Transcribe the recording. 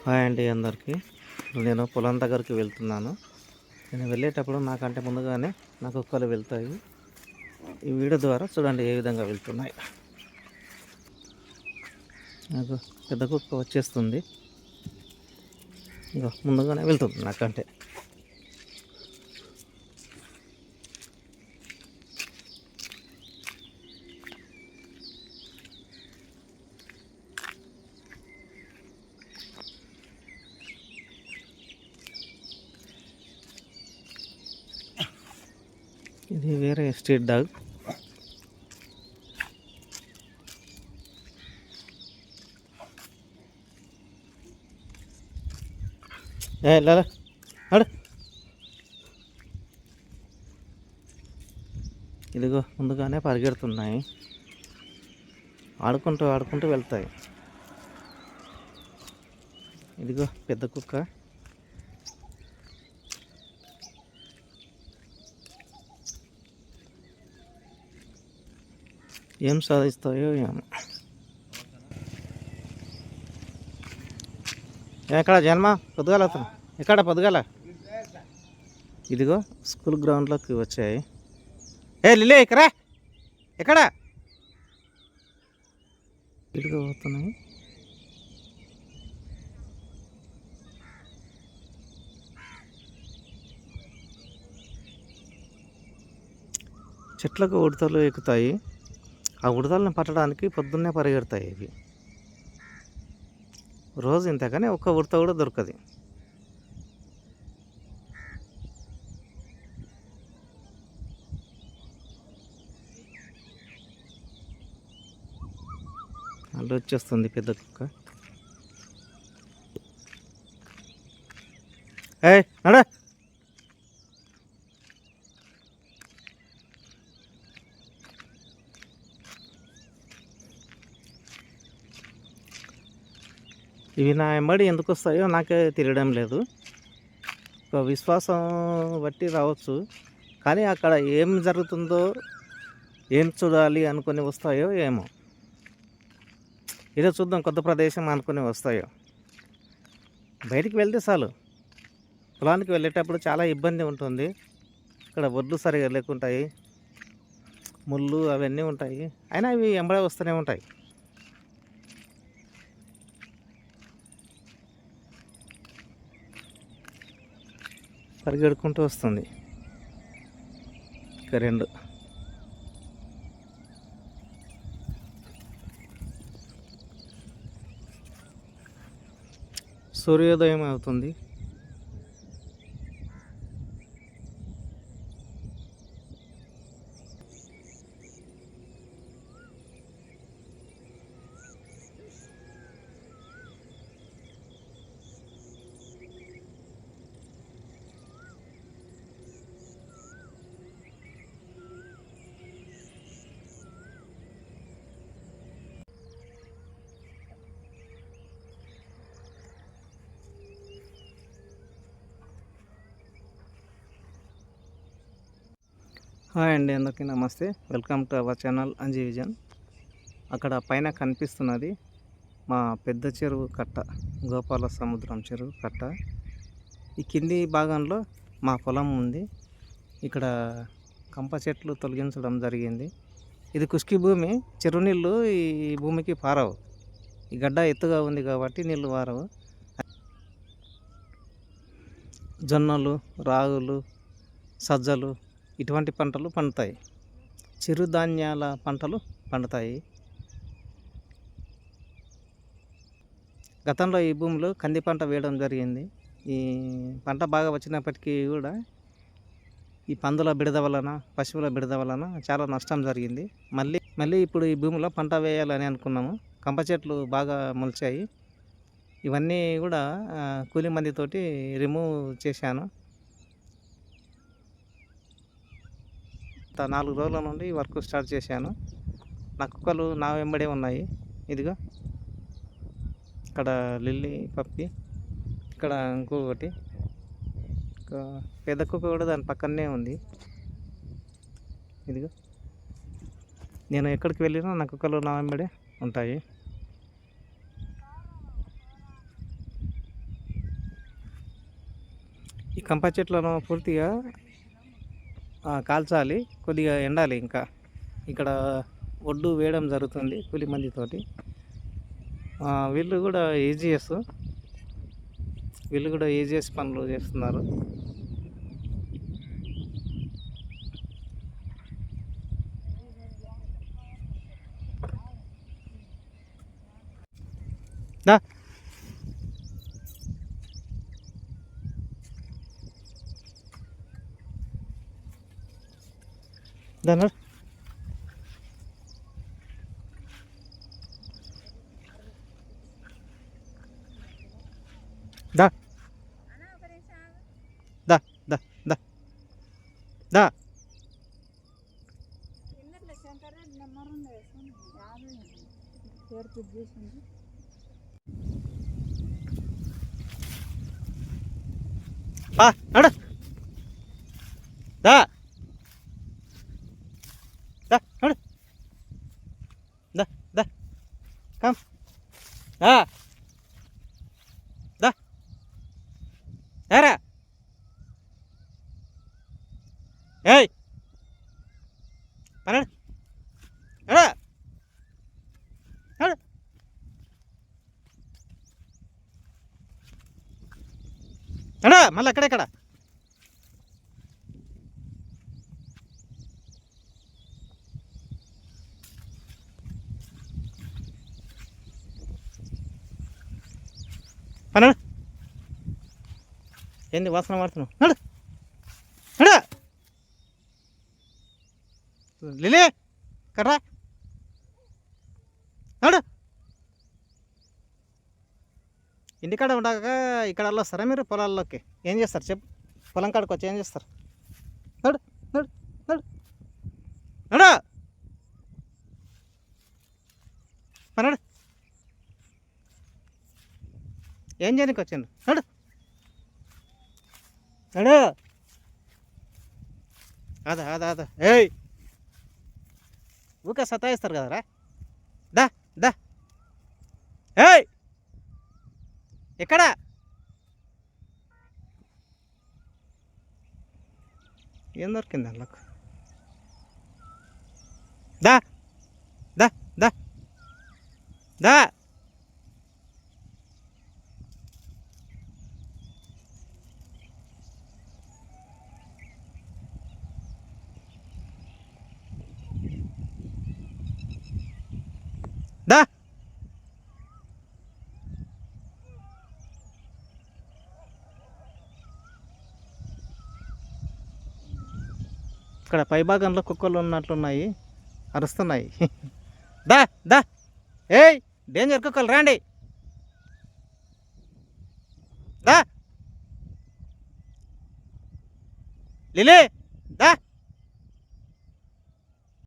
Hi అండి అందరికీ. నేను పొలం దగ్గరికి వెళ్తున్నాను. నేను వెళ్ళేటప్పుడు నాకంటే ముందుగానే నా కుక్కలు వెళ్తాయి. ఈ వీడియో ద్వారా చూడండి ఏ విధంగా వెళ్తున్నాయి. నాకు పెద్ద కుక్క వచ్చేస్తుంది. ఇగో ముందుగానే వెళ్తుంది నాకంటే. ఇది వేరే స్ట్రీట్ డాగ్. లేదా అడు ఇదిగో ముందుగానే పరిగెడుతున్నాయి. ఆడుకుంటూ ఆడుకుంటూ వెళ్తాయి. ఇదిగో పెద్ద కుక్క. ఏం సాధిస్తాయో ఏమో. ఎక్కడ జన్మ పొద్దుగాల అవుతుంది. ఎక్కడ పొద్దుగాల ఇదిగో స్కూల్ గ్రౌండ్లోకి వచ్చాయి. లిలే ఇక్కరా ఎక్కడ ఇదిగో పోతున్నాయి. చెట్లకు ఉడతలు ఎక్కుతాయి. ఆ ఉడతలను పట్టడానికి పొద్దున్నే పరిగెడతాయి ఇవి. రోజు ఇంత కానీ ఒక్క ఉడత కూడా దొరకదు. అల్లు వచ్చేస్తుంది పెద్ద కుక్క. నడ ఇవి నా వెంబడి ఎందుకు వస్తాయో నాకే తెలియడం లేదు. ఒక విశ్వాసం బట్టి రావచ్చు, కానీ అక్కడ ఏం జరుగుతుందో ఏం చూడాలి అనుకుని వస్తాయో ఏమో. ఏదో చూద్దాం కొత్త ప్రదేశం అనుకుని వస్తాయో. బయటికి వెళ్తే చాలు. పొలానికి వెళ్ళేటప్పుడు చాలా ఇబ్బంది ఉంటుంది. ఇక్కడ ఒడ్లు సరిగా లేకుంటాయి, ముళ్ళు అవన్నీ ఉంటాయి. అయినా ఇవి వెంబడే వస్తూనే ఉంటాయి. పరిగెడుకుంటూ వస్తుంది. ఇక రెండు. సూర్యోదయం అవుతుంది. హాయ్ అండి అందరికీ నమస్తే. Welcome to our channel Anji vision. అక్కడ పైన కనిపిస్తున్నది మా పెద్ద చెరువు కట్ట, గోపాల సముద్రం చెరువు కట్ట. ఈ కింది భాగంలో మా పొలం ఉంది. ఇక్కడ కంప చెట్లు తొలగించడం జరిగింది. ఇది కుష్కి భూమి. చెరువు నీళ్ళు ఈ భూమికి పారవు. ఈ గడ్డ ఎత్తుగా ఉంది కాబట్టి నీళ్ళు పారవు. జొన్నలు, రాగులు, సజ్జలు ఇటువంటి పంటలు పండుతాయి. చిరుధాన్యాల పంటలు పండుతాయి. గతంలో ఈ భూమిలో కంది పంట వేయడం జరిగింది. ఈ పంట బాగా వచ్చినప్పటికీ కూడా ఈ పందుల బిడద వలన, పశువుల బిడద వలన చాలా నష్టం జరిగింది. మళ్ళీ ఇప్పుడు ఈ భూమిలో పంట వేయాలని అనుకున్నాము. కంప చెట్లు బాగా మొలిచాయి. ఇవన్నీ కూడా కూలి మందితోటి రిమూవ్ చేశాను. 4 రోజుల నుండి వర్క్ స్టార్ట్ చేశాను. నా కుక్కలు నా వెంబడే ఉన్నాయి. ఇదిగో ఇక్కడ లిల్లీ పప్పి, ఇక్కడ ఇంకొకటి పెద్ద కుక్క కూడా దాని పక్కనే ఉంది. ఇదిగో నేను ఎక్కడికి వెళ్ళినా నా కుక్కలు నా వెంబడే ఉంటాయి. కంప చెట్లను పూర్తిగా కాల్చాలి, కొద్దిగా ఎండాలి. ఇంకా ఇక్కడ ఒడ్డు వేయడం జరుగుతుంది కూలి మందితోటి. వీళ్ళు కూడా ఈజీఎస్ పనులు చేస్తున్నారు. దా దాని దా దా దా దా దా నడు దా దా నడు దా దా కమ్ దా దా ఏరా ఏయ్ నడు నడు నడు నడు మళ్ళీ ఎక్కడెక్కడ నడు ఏంది వాసన మాడుతున్నావు? నడు నడు లిలీ కర్రా నడు. ఇంటికాడ ఉండక ఇక్కడ వస్తారా మీరు పొలాల్లోకి? ఏం చేస్తారు చెప్పు, పొలం కాడికి వచ్చి ఏం చేస్తారు? నడు నడు నడు నడు నడు. ఏం చేయడానికి వచ్చిండు? నడు నడు అదా అదా అదా ఏయ్ ఊకే సతాయిస్తారు కదరా. దా దా ఏయ్ ఎక్కడ ఏం దొరికింది వాళ్ళకు? దా దా దా దా దా ఇక్కడ పైభాగంలో కుక్కలు ఉన్నట్లున్నాయి, అరుస్తున్నాయి. దా దా ఏయ్ డేంజర్ కుక్కలు రాండి. దా లిలీ దా